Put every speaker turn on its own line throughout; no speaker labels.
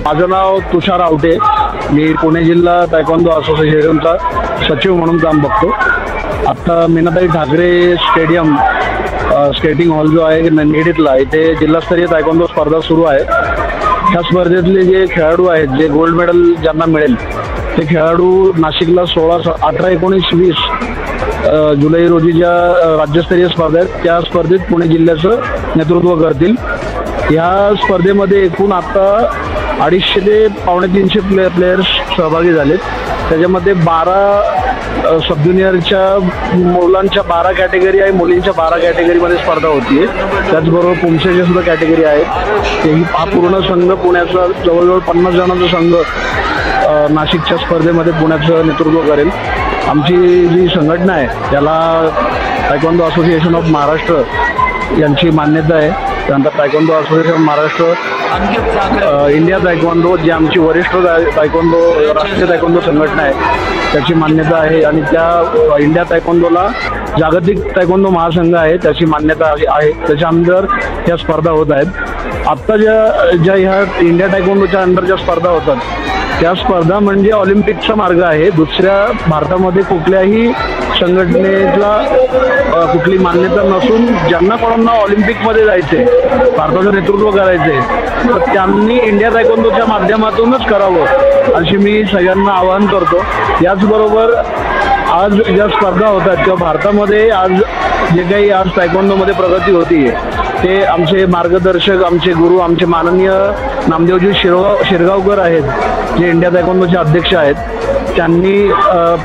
माझं नाव तुषार आवटे. मी पुणे जिल्हा तायक्वांदो असोसिएशनचा सचिव म्हणून काम बघतो. आत्ता Meenatai Thackeray stadium skating hall जो आहे निडीतला, इथे जिल्हास्तरीय तायक्वांदो स्पर्धा सुरू आहे. ह्या स्पर्धेतले जे खेळाडू आहेत, जे गोल्ड मेडल ज्यांना मिळेल ते खेळाडू नाशिकला 16, 18, 19, 20 जुलै रोजी ज्या राज्यस्तरीय स्पर्धा आहेत त्या स्पर्धेत पुणे जिल्ह्याचं नेतृत्व करतील. ह्या स्पर्धेमध्ये एकूण आता 250 ते 350 प्लेयर्स सहभागी झालेत. त्याच्यामध्ये 12 सब ज्युनियरच्या मुलांच्या 12 कॅटेगरी आहे, मुलींच्या 12 कॅटेगरीमध्ये स्पर्धा होतीये. त्याचबरोबर पुरुषांच्या सुद्धा कॅटेगरी आहेत. तेही हा पूर्ण संघ पुण्याचा जवळजवळ 50 जणांचा संघ नाशिकच्या स्पर्धेमध्ये पुण्याचं नेतृत्व करेल. आमची जी संघटना आहे त्याला तायक्वांदो असोसिएशन ऑफ महाराष्ट्र यांची मान्यता आहे. त्यानंतर taekwondo association Maharashtra, India taekwondo जी आमची वरिष्ठ तायक्वांदो राष्ट्रीय तायक्वांदो संघटना आहे त्याची मान्यता आहे. आणि त्या इंडिया तायक्वांदोला जागतिक तायक्वांदो महासंघ आहे त्याची मान्यता आहे. त्याच्या अंदर ह्या स्पर्धा होत आहेत. आत्ता ज्या ह्या इंडिया तायक्वांदोच्या अंडर ज्या स्पर्धा होतात त्या स्पर्धा म्हणजे ऑलिम्पिकचा मार्ग आहे. दुसऱ्या भारतामध्ये कुठल्याही संघटनेला कुठली मान्यता नसून ज्यांना कोणाला ऑलिम्पिकमध्ये जायचे, भारताचं नेतृत्व करायचे, तर त्यांनी इंडिया तायक्वांदोच्या माध्यमातूनच करावं अशी मी सगळ्यांना आवाहन करतो. याचबरोबर आज ज्या स्पर्धा होतात किंवा भारतामध्ये आज जे काही आज तायक्वांदोमध्ये प्रगती होती ते आमचे मार्गदर्शक, आमचे गुरु, आमचे माननीय नामदेवजी शिरगावकर आहेत, जे इंडिया तायक्वांदोचे अध्यक्ष आहेत. त्यांनी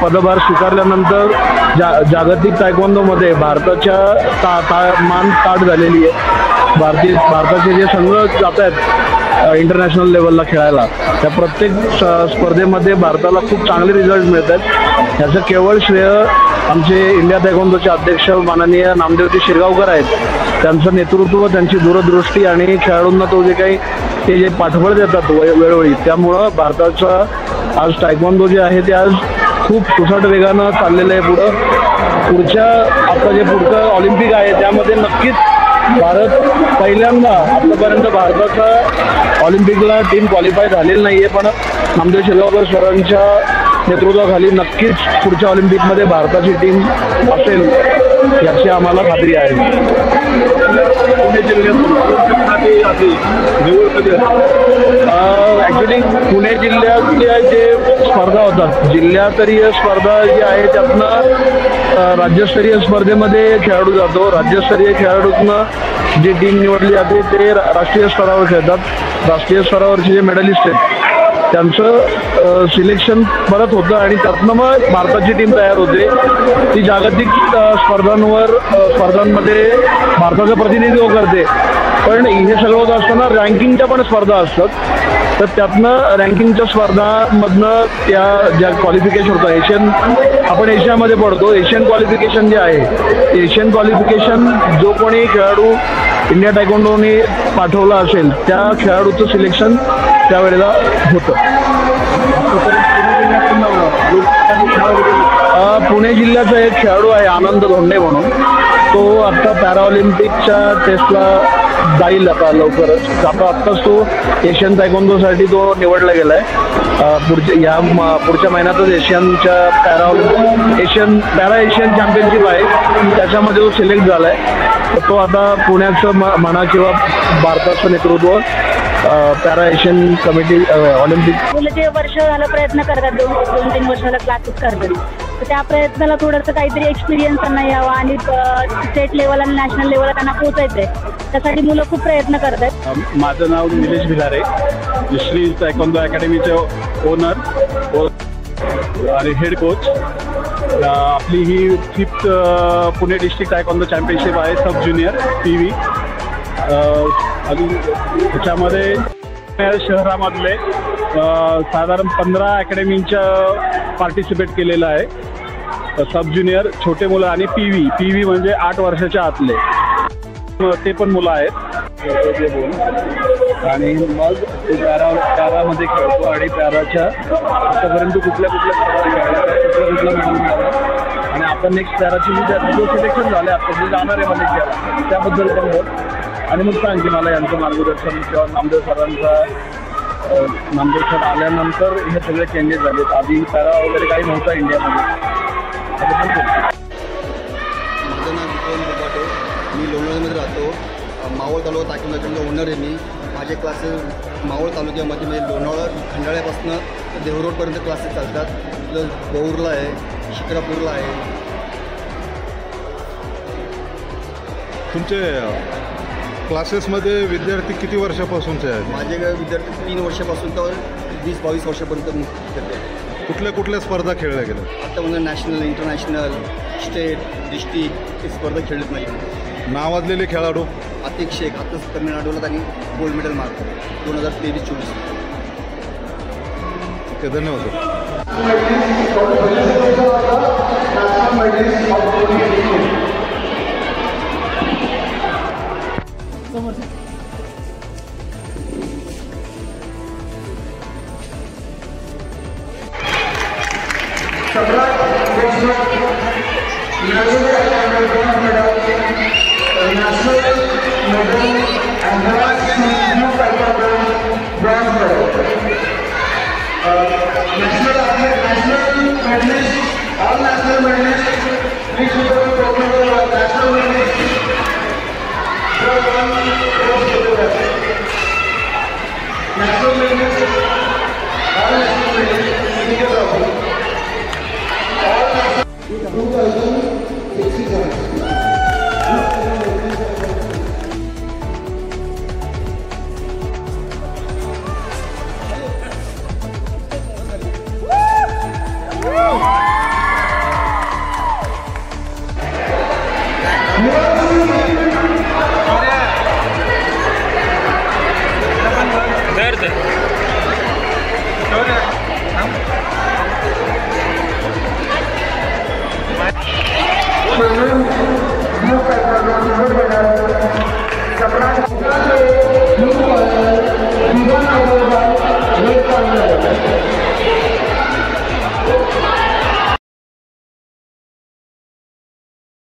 पदभार स्वीकारल्यानंतर जागतिक तायक्वांदोमध्ये भारताच्या मान ताठ झालेली आहे. भारताचे जे संघ जात आहेत इंटरनॅशनल लेवलला खेळायला, त्या प्रत्येक स्पर्धेमध्ये भारताला खूप चांगले रिझल्ट मिळत आहेत. ह्याचं केवळ श्रेय आमचे इंडिया तायक्वांदोचे अध्यक्ष माननीय नामदेवजी शिरगावकर आहेत. त्यांचं नेतृत्व, त्यांची दूरदृष्टी आणि खेळाडूंना तो जे काही ते जे पाठबळ देतात वेळोवेळी, त्यामुळं भारताचा आज तायक्वांदो जे आहे ते आज खूप सुसाट वेगानं चाललेलं आहे. पुढच्या आता जे पुढचं ऑलिम्पिक आहे त्यामध्ये नक्कीच भारत पहिल्यांदा, आतापर्यंत भारताचा ऑलिम्पिकला टीम क्वालिफाय झालेली नाही आहे, पण नामदेव शिरगावकर सरांच्या नेतृत्वाखाली नक्कीच पुढच्या ऑलिम्पिकमध्ये भारताची टीम असेल याची आम्हाला खात्री आहे. ॲक्च्युली पुणे जिल्ह्यातल्या जे स्पर्धा होतात, जिल्हास्तरीय स्पर्धा जी आहे त्यातनं राज्यस्तरीय स्पर्धेमध्ये खेळाडू जातो. राज्यस्तरीय खेळाडूतनं जी टीम निवडली जाते ते राष्ट्रीय स्तरावर खेळतात. राष्ट्रीय स्तरावरचे जे मेडलिस्ट आहेत त्यांचं सिलेक्शन परत होतं आणि त्यातनं मग भारताची टीम तयार होते. ती जागतिक स्पर्धांमध्ये भारताचं प्रतिनिधित्व करते. पण हे सगळं होत असताना रँकिंगच्या पण स्पर्धा असतात. तर त्यातनं रँकिंगच्या स्पर्धामधनं त्या ज्या क्वालिफिकेशन होतं, आपण एशियामध्ये पडतो, एशियन क्वालिफिकेशन जे आहे, एशियन क्वालिफिकेशन जो कोणी खेळाडू इंडिया तायक्वांदोने पाठवला असेल त्या खेळाडूचं सिलेक्शन त्यावेळेला होतं. पुणे जिल्ह्याचा एक खेळाडू आहे आनंद धोंडे म्हणून, तो आता पॅराऑलिम्पिकच्या टेस्टला जाईल आता लवकरच. आत्ताच तो एशियन तायक्वांदोसाठी तो निवडला गेला आहे. पुढच्या महिन्यातच एशियन पॅरा एशियन चॅम्पियनशिप आहे त्याच्यामध्ये तो सिलेक्ट झाला आहे. तर तो आता पुण्याचं म्हणा किंवा भारताचं नेतृत्व पॅरा एशियन कमिटी ऑलिम्पिक.
मुलं जे वर्ष झालं प्रयत्न करतात, 2-3 वर्षाला क्लासेस करतात, तर त्या प्रयत्नाला थोडंसं काहीतरी एक्सपिरियन्स त्यांना यावा आणि स्टेट लेवल आणि नॅशनल लेवलला त्यांना पोहोचायचं आहे. त्यासाठी मुलं खूप प्रयत्न करतात.
माझं नाव निलेश भिलारे, श्री तायक्वांदो अकॅडमीचे ओनर आणि हेड कोच. आपली ही 5th Pune district taekwondo championship आहे सब ज्युनियर PV. आणि त्याच्यामध्ये शहरामधले साधारण 15 अकॅडमींच्या पार्टिसिपेट केलेलं आहे. सब ज्युनियर छोटे मुलं आणि PV म्हणजे 8 वर्षाच्या आतले ते पण मुलं आहेत. आणि मग ते पॅरामध्ये खेळतो आणि पॅराच्या आतापर्यंत कुठल्या मेडल मिळाला. आणि आता नेक्स्ट पॅराची जो सिलेक्शन झालं आता जे जाणार आहे मलेशियाला त्याबद्दल पण बोल. आणि मग सांग की मला यांचं मार्गदर्शन किंवा नामदेव सरांचा नामदेव आल्यानंतर हे सगळे चेंजेस झालेत. आधी पॅरा वगैरे काही नव्हता इंडियामध्ये.
माझं नाव विक्रम बोपाटे, मी लोणावळ्यामध्ये राहतो. मावळ तालुका ताकीमचा ओनर आहे मी. माझे क्लासेस मावळ तालुक्यामध्ये म्हणजे लोणावळा खंडाळ्यापासून देहू रोडपर्यंत क्लासेस चालतात. तिथलं गौरला आहे, शिक्रापूरला आहे.
तुमचे क्लासेसमध्ये विद्यार्थी किती वर्षापासूनचे आहेत?
माझे विद्यार्थी 3 वर्षापासून तर 20-22 वर्षापर्यंत विद्यार्थी.
कुठल्या कुठल्या स्पर्धा खेळल्या गेल्या?
आता म्हणजे नॅशनल, इंटरनॅशनल, स्टेट, डिस्ट्रिक्ट हे स्पर्धा खेळत नाही.
नावाजलेले खेळाडू?
आतिक शेख आताच तमिळनाडूला त्यांनी गोल्ड मेडल मारतो 2023-24.
ओके, धन्यवाद.
दर्द